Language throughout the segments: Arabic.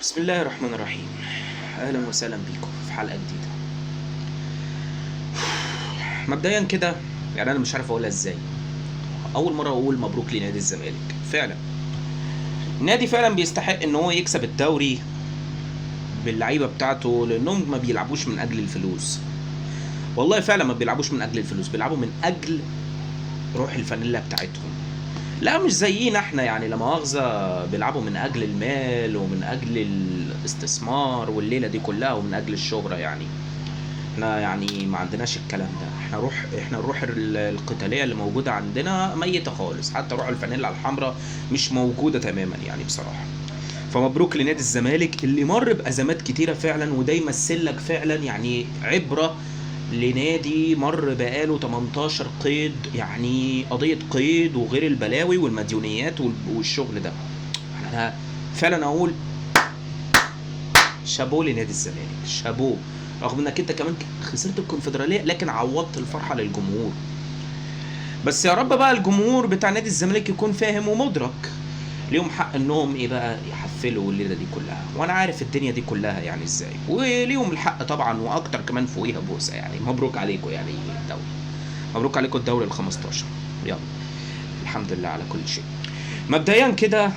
بسم الله الرحمن الرحيم. اهلا وسهلا بيكم في حلقه جديده. مبدئيا كده يعني انا مش عارف اقولها ازاي. اول مره اقول مبروك لنادي الزمالك. فعلا النادي فعلا بيستحق ان هو يكسب الدوري باللعيبه بتاعته، لانهم ما بيلعبوش من اجل الفلوس. والله فعلا ما بيلعبوش من اجل الفلوس، بيلعبوا من اجل روح الفانيلا بتاعتهم. لا مش زينا احنا، يعني لا مؤاخذة، بيلعبوا من اجل المال ومن اجل الاستثمار والليلة دي كلها ومن اجل الشهرة. يعني احنا يعني ما عندناش الكلام ده. احنا الروح القتالية اللي موجودة عندنا ميتة خالص، حتى روح الفانيلا الحمراء مش موجودة تماما يعني بصراحة. فمبروك لنادي الزمالك اللي مر بأزمات كتيرة فعلا، وده يمثل لك فعلا يعني عبرة لنادي مر بقاله 18 قيد، يعني قضية قيد وغير البلاوي والمديونيات والشغل ده. انا فعلا اقول شابو لنادي الزمالك، شابو. رغم انك انت كمان خسرت الكونفدرالية لكن عوضت الفرحة للجمهور. بس يا رب بقى الجمهور بتاع نادي الزمالك يكون فاهم ومدرك ليهم حق انهم ايه بقى يحفلوا الليله دي كلها، وانا عارف الدنيا دي كلها يعني ازاي، وليهم الحق طبعا واكتر كمان فوقيها بوسه. يعني مبروك عليكم يعني الدوري، مبروك عليكم الدوري ال15. يلا الحمد لله على كل شيء. مبدئيا كده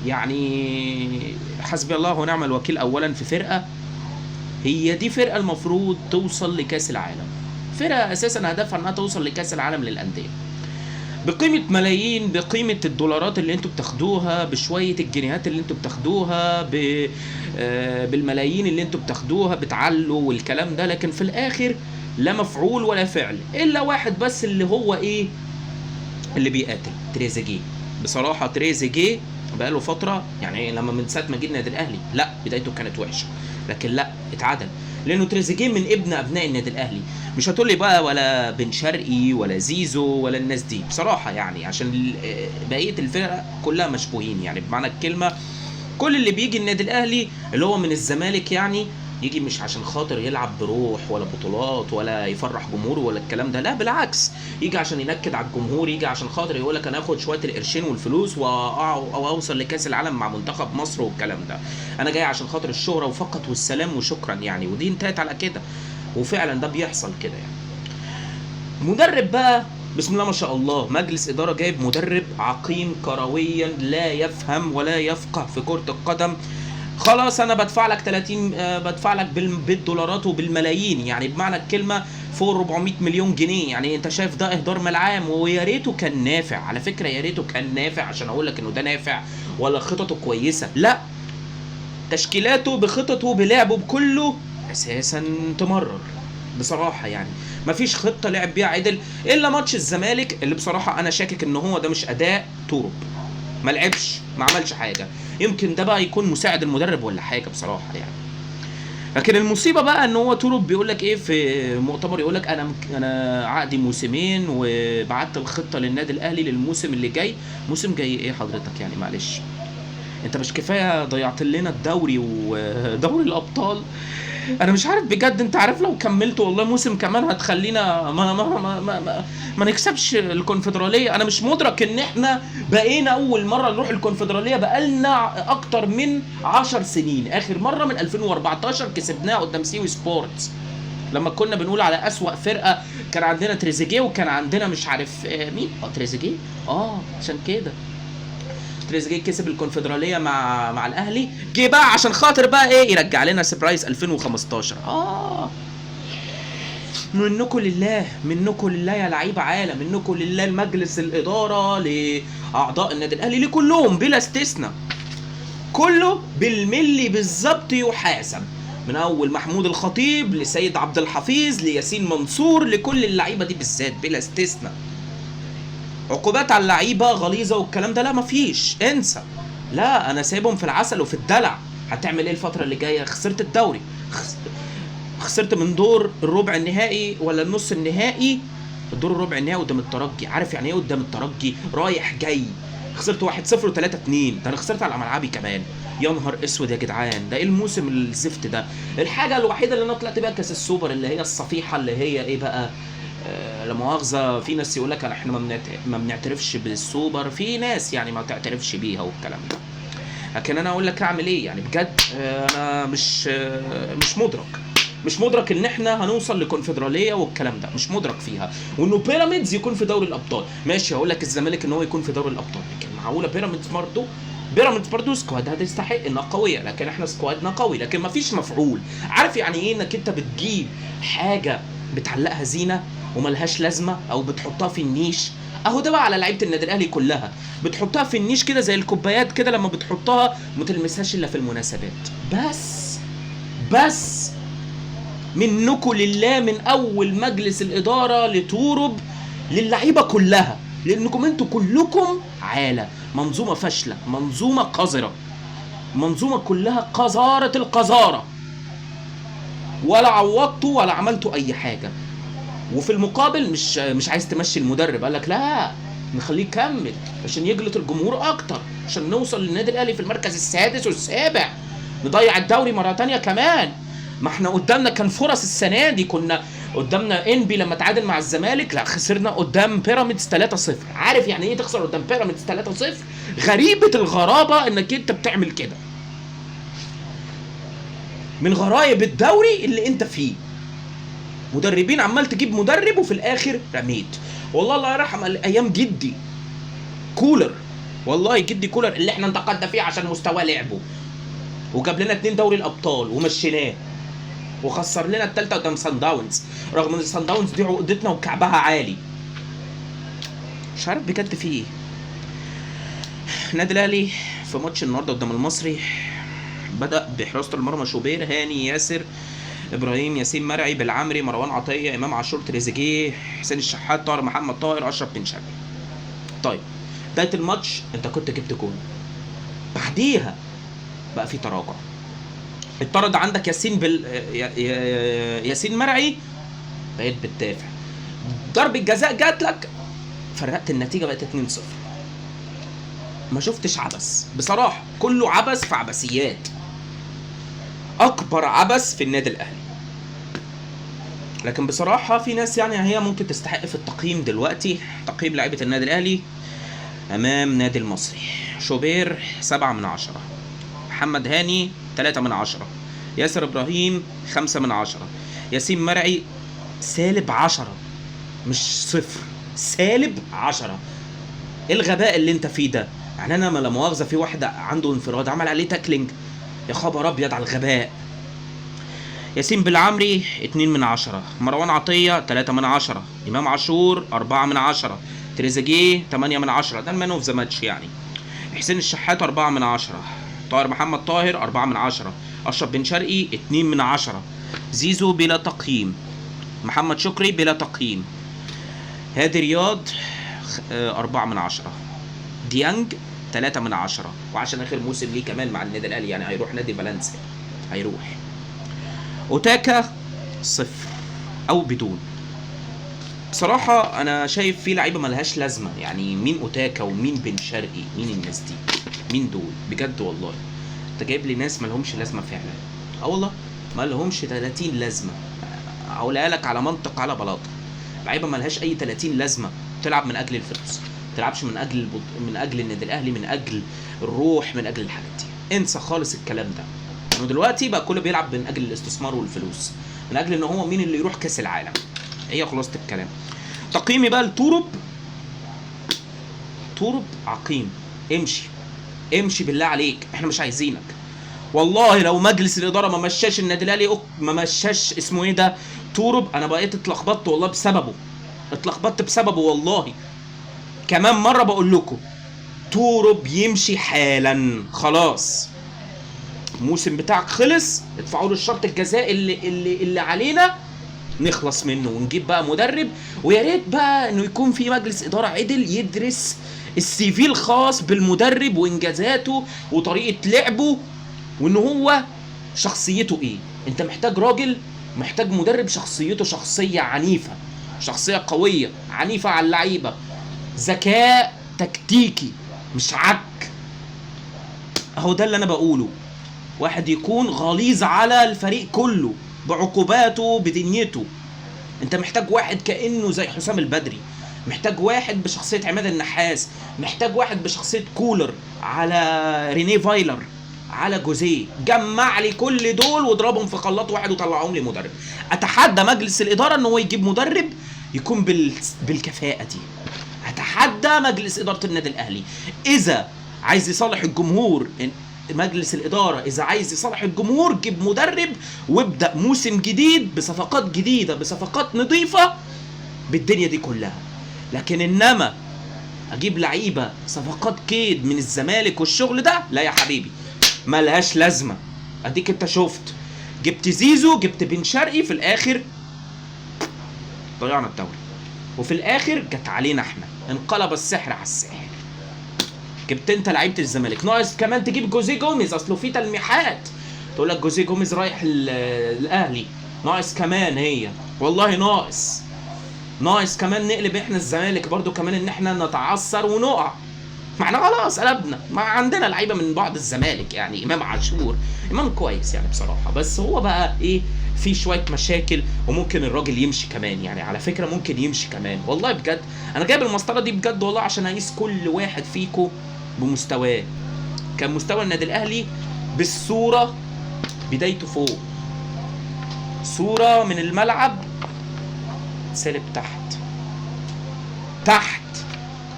يعني حسبي الله ونعم الوكيل اولا في فرقه، هي دي فرقه المفروض توصل لكاس العالم، فرقه اساسا هدفها انها توصل لكاس العالم للانديه، بقيمة ملايين، بقيمة الدولارات اللي انتوا بتاخدوها، بشوية الجنيهات اللي انتوا بتاخدوها، بالملايين اللي انتوا بتاخدوها، بتعلوا والكلام ده. لكن في الاخر لا مفعول ولا فعل، الا واحد بس اللي هو ايه، اللي بيقاتل، تريزيجيه. بصراحة تريزيجيه بقاله فترة، يعني لما من ساعة ما جه النادي الاهلي لا بدايته كانت وحشة، لكن لا اتعدل، لانه تريزيجيه من ابن ابناء النادي الاهلي. مش هتقول لي بقى ولا بن شرقي ولا زيزو ولا الناس دي بصراحة، يعني عشان بقية الفرق كلها مشبوهين يعني بمعنى الكلمة. كل اللي بيجي النادي الاهلي اللي هو من الزمالك يعني يجي مش عشان خاطر يلعب بروح ولا بطولات ولا يفرح جمهوره ولا الكلام ده، لا بالعكس، يجي عشان ينكد على الجمهور، يجي عشان خاطر يقول لك انا اخد شويه القرشين والفلوس واوصل لكاس العالم مع منتخب مصر والكلام ده. انا جاي عشان خاطر الشهره وفقط والسلام وشكرا يعني، ودي انتهت على كده. وفعلا ده بيحصل كده يعني. مدرب بقى بسم الله ما شاء الله، مجلس إدارة جايب مدرب عقيم كرويا لا يفهم ولا يفقه في كرة القدم. خلاص انا بدفع لك 30 بدفع لك بالدولارات وبالملايين، يعني بمعنى الكلمه فوق 400 مليون جنيه. يعني انت شايف ده اهدار ملعام، ويا ريته كان نافع على فكره، يا ريته كان نافع عشان اقول لك انه ده نافع ولا خططه كويسه. لا، تشكيلاته بخططه بلعبه بكله اساسا تمرر بصراحه. يعني مفيش خطه لعب بيها عدل الا ماتش الزمالك، اللي بصراحه انا شاكك ان هو ده مش اداء تورب، ما لعبش، ما عملش حاجه. يمكن ده بقى يكون مساعد المدرب ولا حاجه بصراحه يعني. لكن المصيبه بقى ان هو تورب بيقول لك ايه في مؤتمر، يقول لك انا عقدي موسمين وبعت الخطه للنادي الاهلي للموسم اللي جاي. موسم جاي ايه حضرتك يعني؟ معلش، انت مش كفايه ضيعت لنا الدوري ودوري الابطال؟ انا مش عارف بجد، انت عارف لو كملت والله موسم كمان هتخلينا ما نكسبش الكونفدراليه. انا مش مدرك ان احنا بقينا اول مره نروح الكونفدراليه بقالنا اكتر من 10 سنين. اخر مره من 2014 كسبناها قدام سيوي سبورتس، لما كنا بنقول على اسوأ فرقه كان عندنا تريزيجيه وكان عندنا مش عارف مين. تريزيجيه، عشان كده تريزيجيه كسب الكونفدراليه مع الاهلي، جه بقى عشان خاطر بقى ايه يرجع لنا سبرايز 2015. منكم لله، منكم لله يا لعيبه عالم، منكم لله المجلس الاداره، لاعضاء النادي الاهلي، لكلهم بلا استثناء، كله بالملي بالظبط يحاسب، من اول محمود الخطيب لسيد عبد الحفيظ لياسين منصور، لكل اللعيبه دي بالذات بلا استثناء. عقوبات على اللعيبه غليظه والكلام ده لا مفيش، انسى. لا انا سايبهم في العسل وفي الدلع. هتعمل ايه الفتره اللي جايه؟ خسرت الدوري، خسرت من دور الربع النهائي ولا النص النهائي، الدور الربع النهائي قدام الترجي. عارف يعني ايه قدام الترجي رايح جاي؟ خسرت 1-0 و3-2، ده انا خسرت على ملعبي كمان. يا نهار اسود يا جدعان، ده ايه الموسم الزفت ده؟ الحاجه الوحيده اللي انا طلعت بيها كاس السوبر، اللي هي الصفيحه، اللي هي ايه بقى، لا مؤاخذه، في ناس يقول لك احنا ما بنعترفش بالسوبر، في ناس يعني ما تعترفش بيها والكلام ده. لكن انا اقول لك اعمل ايه يعني بجد. انا مش مدرك ان احنا هنوصل لكونفدراليه والكلام ده، مش مدرك فيها. وانه بيراميدز يكون في دوري الابطال ماشي، هقول لك الزمالك ان هو يكون في دوري الابطال، لكن معقوله بيراميدز برضه سكوادها تستحق انها قويه، لكن احنا سكوادنا قوي لكن مفيش مفعول. عارف يعني ايه انك انت بتجيب حاجه بتعلقها زينه وملهاش لازمه او بتحطها في النيش؟ اهو ده بقى على لعيبه النادي الاهلي كلها، بتحطها في النيش كده زي الكوبايات كده، لما بتحطها ما تلمسهاش الا في المناسبات. بس منكم لله، من اول مجلس الاداره لتورب للعيبه كلها، لانكم انتوا كلكم عاله، منظومه فاشله، منظومه قذره، منظومه كلها قذاره القذاره، ولا عوضتوا ولا عملتوا اي حاجه. وفي المقابل مش عايز تمشي المدرب، قال لك لا نخليه يكمل عشان يجلط الجمهور اكتر، عشان نوصل للنادي الاهلي في المركز السادس والسابع، نضيع الدوري مره تانية كمان. ما احنا قدامنا كان فرص السنه دي، كنا قدامنا انبي لما تعادل مع الزمالك، لا خسرنا قدام بيراميدز 3-0. عارف يعني ايه تخسر قدام بيراميدز 3-0؟ غريبه الغرابه انك انت بتعمل كده، من غرايب الدوري اللي انت فيه. مدربين عمال تجيب مدرب وفي الاخر رميت. والله الله يرحم ايام جدي كولر، والله جدي كولر اللي احنا انتقدنا فيه عشان مستوى لعبه، وجاب لنا 2 دوري الابطال ومشيناه، وخسر لنا الثالثه قدام سان داونز، رغم ان سان داونز دي عقدتنا وكعبها عالي. مش عارف بجد في ايه. النادي الاهلي في ماتش النهارده قدام المصري بدأ بحراسة المرمى شوبير، هاني، ياسر ابراهيم، ياسين مرعي، بالعمري، مروان عطيه، امام عاشور، تريزيجيه، حسين الشحات، طاهر محمد طاهر، اشرف بن شرقي. طيب بدايه الماتش انت كنت جبت جون، بعديها بقى في تراجع، اتطرد عندك ياسين مرعي، بقيت بتدافع، ضربه جزاء جات لك، فرقت النتيجه بقت 2-0. ما شفتش عبث بصراحه، كله عبث في عبثيات، اكبر عبث في النادي الاهلي. لكن بصراحه في ناس يعني هي ممكن تستحق في التقييم دلوقتي، تقييم لعيبه النادي الاهلي امام نادي المصري. شوبير 7/10، محمد هاني 3/10، ياسر ابراهيم 5/10، ياسين مرعي -10، مش 0، -10. ايه الغباء اللي انت فيه ده؟ يعني انا لا مؤاخذه في واحد عنده انفراد عمل عليه تاكلينج، يا خبر ابيض على الغباء. ياسين بالعمري 2/10، مروان عطيه 3/10، امام عاشور 4/10، تريزيجيه 8/10، ده المان اوف ذا ماتش يعني. حسين الشحات 4/10، طاهر محمد طاهر 4/10، اشرف بن شرقي 2/10، زيزو بلا تقييم، محمد شكري بلا تقييم، هادي رياض 4/10، ديانج 3/10، وعشان اخر موسم ليه كمان مع النادي الاهلي يعني هيروح نادي فالنسيا، هيروح. اوتاكا 0 او بدون. بصراحة انا شايف في لعيبة ملهاش لازمة، يعني مين اوتاكا ومين بن شرقي، مين الناس دي، مين دول بجد والله؟ انت جايب لي ناس ملهمش لازمة فعلا، والله ملهمش 30 لازمة. اقولها لك على منطق على بلاطة، لعيبة ملهاش اي 30 لازمة، تلعب من اجل الفلوس، تلعبش من اجل النادي الاهلي، من اجل الروح، من اجل الحاجات دي. انسى خالص الكلام ده. انه دلوقتي بقى كله بيلعب من اجل الاستثمار والفلوس، من اجل ان هو مين اللي يروح كاس العالم. هي خلاصه الكلام. تقييمي بقى لتورب، تورب عقيم، امشي بالله عليك، احنا مش عايزينك. والله لو مجلس الاداره ما مشاش النادي الاهلي، ما مشاش اسمه ايه ده تورب، انا بقيت اتلخبطت والله بسببه، والله. كمان مره بقول لكم تورب يمشي حالا، خلاص الموسم بتاعك خلص، ادفعوا له الشرط الجزائي اللي علينا، نخلص منه ونجيب بقى مدرب. ويا ريت بقى انه يكون في مجلس اداره عدل يدرس السي في الخاص بالمدرب وانجازاته وطريقه لعبه، وان هو شخصيته ايه. انت محتاج راجل، محتاج مدرب شخصيته شخصيه عنيفه، شخصيه قويه عنيفه على اللعيبه، ذكاء تكتيكي مش عك. اهو ده اللي انا بقوله، واحد يكون غليظ على الفريق كله بعقوباته بدنيته. انت محتاج واحد كأنه زي حسام البدري، محتاج واحد بشخصيه عماد النحاس، محتاج واحد بشخصيه كولر، على رينيه فايلر، على جوزيه. جمع لي كل دول واضربهم في خلاط واحد وطلعهم لي مدرب. اتحدى مجلس الاداره ان هو يجيب مدرب يكون بالكفاءه دي. اتحدى مجلس اداره النادي الاهلي اذا عايز يصالح الجمهور، مجلس الاداره اذا عايز يصالح الجمهور جيب مدرب وابدا موسم جديد بصفقات جديده بصفقات نظيفه بالدنيا دي كلها. لكن انما اجيب لعيبه صفقات كيد من الزمالك والشغل ده، لا يا حبيبي ملهاش لازمه. اديك انت شفت، جبت زيزو، جبت بن شرقي، في الاخر ضيعنا الدوري، وفي الاخر جت علينا احنا، انقلب السحر على الساحر. جبت انت لعيبه الزمالك، ناقص كمان تجيب جوزيه جوميز، اصله في تلميحات تقول لك جوزيه جوميز رايح الاهلي، ناقص كمان هي والله ناقص كمان نقلب احنا الزمالك برضو كمان ان احنا نتعثر ونقع. ما احنا خلاص قلبنا، ما عندنا لعيبه من بعض الزمالك يعني، امام عاشور امام كويس يعني بصراحه، بس هو بقى ايه، في شويه مشاكل وممكن الراجل يمشي كمان يعني، على فكره ممكن يمشي كمان والله بجد. انا جايب المسطره دي بجد والله عشان اقيس كل واحد فيكم بمستواه. كان مستوى النادي الاهلي بالصوره بدايته فوق، صوره من الملعب سالب تحت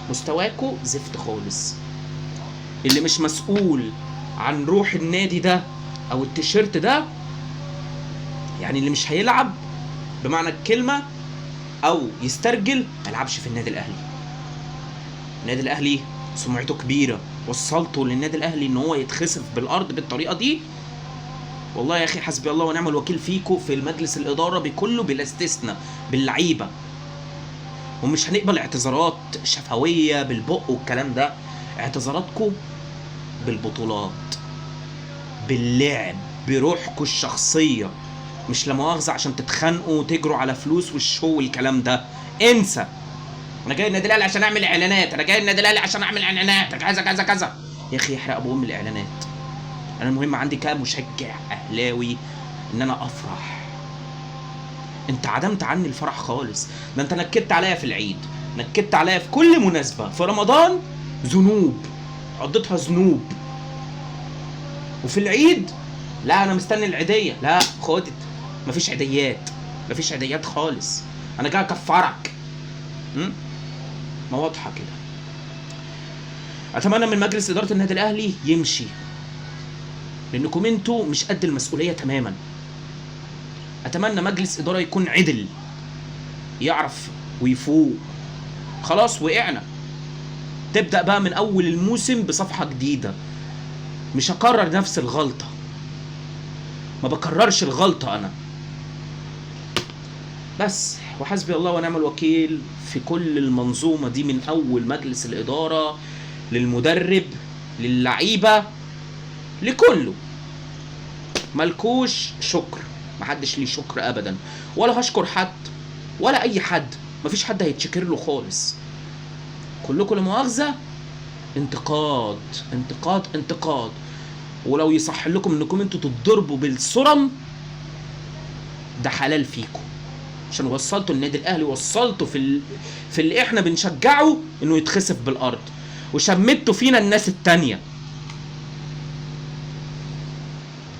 مستواكو زفت خالص. اللي مش مسؤول عن روح النادي ده او التيشيرت ده، يعني اللي مش هيلعب بمعنى الكلمه او يسترجل، ما يلعبش في النادي الاهلي. النادي الاهلي سمعته كبيره، وصلته للنادي الاهلي ان هو يتخسف بالارض بالطريقه دي. والله يا اخي حسبي الله ونعم الوكيل فيكو، في المجلس الاداره بكله بلا استثناء، باللعيبه. ومش هنقبل اعتذارات شفويه بالبق والكلام ده، اعتذاراتكم بالبطولات، باللعب، بروحكم الشخصيه، مش لمؤاخذه عشان تتخانقوا وتجروا على فلوس والشو والكلام ده. انسى. انا جاي النادي الاهلي عشان اعمل اعلانات، انا جاي النادي الاهلي عشان اعمل اعلانات كذا كذا كذا. يا اخي يحرق ابو ام الاعلانات. انا المهم عندي كمشجع اهلاوي ان انا افرح. انت عدمت عني الفرح خالص، ده انت نكدت عليا في العيد، نكدت عليا في كل مناسبه، في رمضان ذنوب قضيتها ذنوب، وفي العيد لا انا مستني العيديه، لا خدت، مفيش عيديات خالص، انا جاي اكفرك. ما واضحه كده. اتمنى من مجلس اداره النادي الاهلي يمشي، لانكم انتوا مش قد المسؤوليه تماما. اتمنى مجلس اداره يكون عدل، يعرف ويفوق. خلاص وقعنا، تبدا بقى من اول الموسم بصفحه جديده. مش هكرر نفس الغلطه، ما بكررش الغلطه انا بس. وحسبي الله ونعم الوكيل في كل المنظومه دي، من اول مجلس الاداره للمدرب للعيبه لكله. ملكوش شكر، محدش ليه شكر ابدا، ولا هشكر حد ولا اي حد، مفيش حد هيتشكر له خالص. كلكم لمؤاخذه انتقاد انتقاد انتقاد. ولو يصح لكم انكم انتوا تتضربوا بالصرم ده حلال فيكم، عشان وصلتوا النادي الاهلي، وصلتوا في اللي احنا بنشجعه انه يتخسف بالارض، وشمتوا فينا الناس التانية.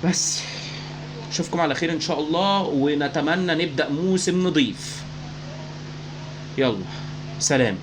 بس اشوفكم على خير ان شاء الله، ونتمنى نبدأ موسم نظيف. يلا سلام.